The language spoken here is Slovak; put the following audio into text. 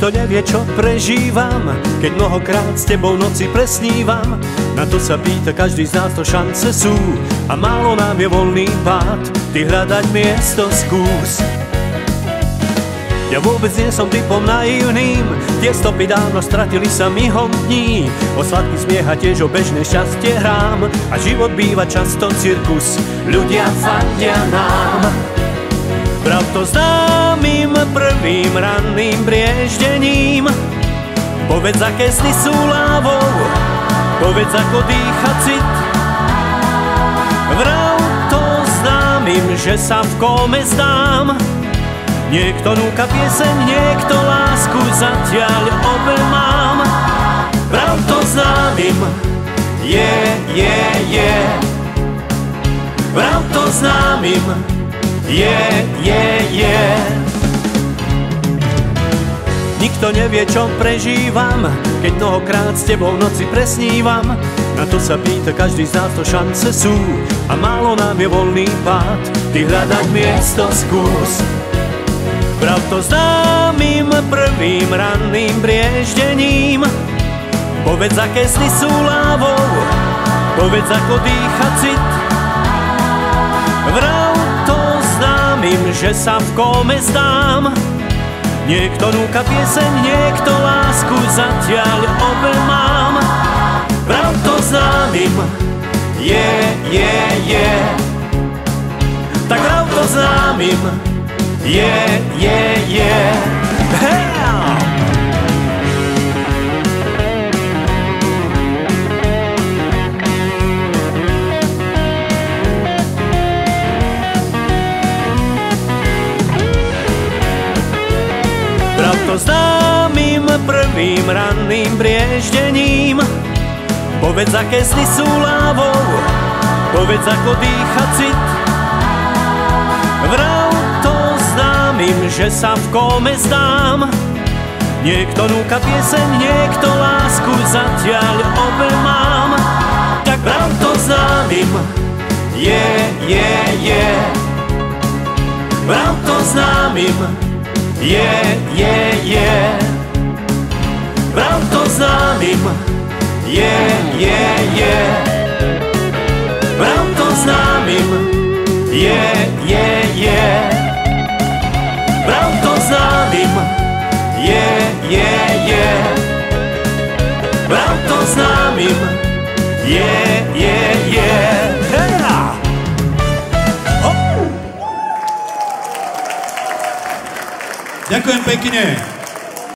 Nikto nevie, čo prežívam, keď mnohokrát s tebou noci presnívam. Na to sa pýta každý z nás, to šance sú a málo nám je voľný pád. Ty hľadať miesto skús. Ja vôbec nie som typom naivným, tie stopy dávno stratili sa mihom dní. O sladký smiech a tiež o bežné šťastie hrám a život býva často cirkus, ľudia fandia nám. Prav to známym prvým ranným brieždením, povedz, aké sny sú lávou, povedz, ako dýcha cit. Vrav to známym, že sa v kóme zdám. Niekto núka pieseň, niekto lásku zatiaľ obelmám. Prav to známym, Prav to známym, Nikto nevie, čo prežívam, keď mnohokrát s tebou v noci presnívam. Na to sa pýta každý z nás, to šance sú a málo nám je voľný pád. Ty hľadať miesto skús. Prav to známym prvým ranným brieždením, povedz, aké sny sú lávou, povedz, ako dýcha cit. Vrav to známym, že sa v kóme zdám. Niekto núka pieseň, niekto lásku zatiaľ obelmám. Prav to známym, tak prav to známym, Prav to známym prvým ranným brieždením, povedz, aké sny sú lávou, povedz, ako dýcha cit. Vrav to známym, že sa v kóme zdám. Niekto núka pieseň, niekto lásku zatiaľ obelmám. Tak prav to známym, Prav to známym, Prav to známym, Prav to známym, Prav to známym, Prav to známym, Ďakujem pekne.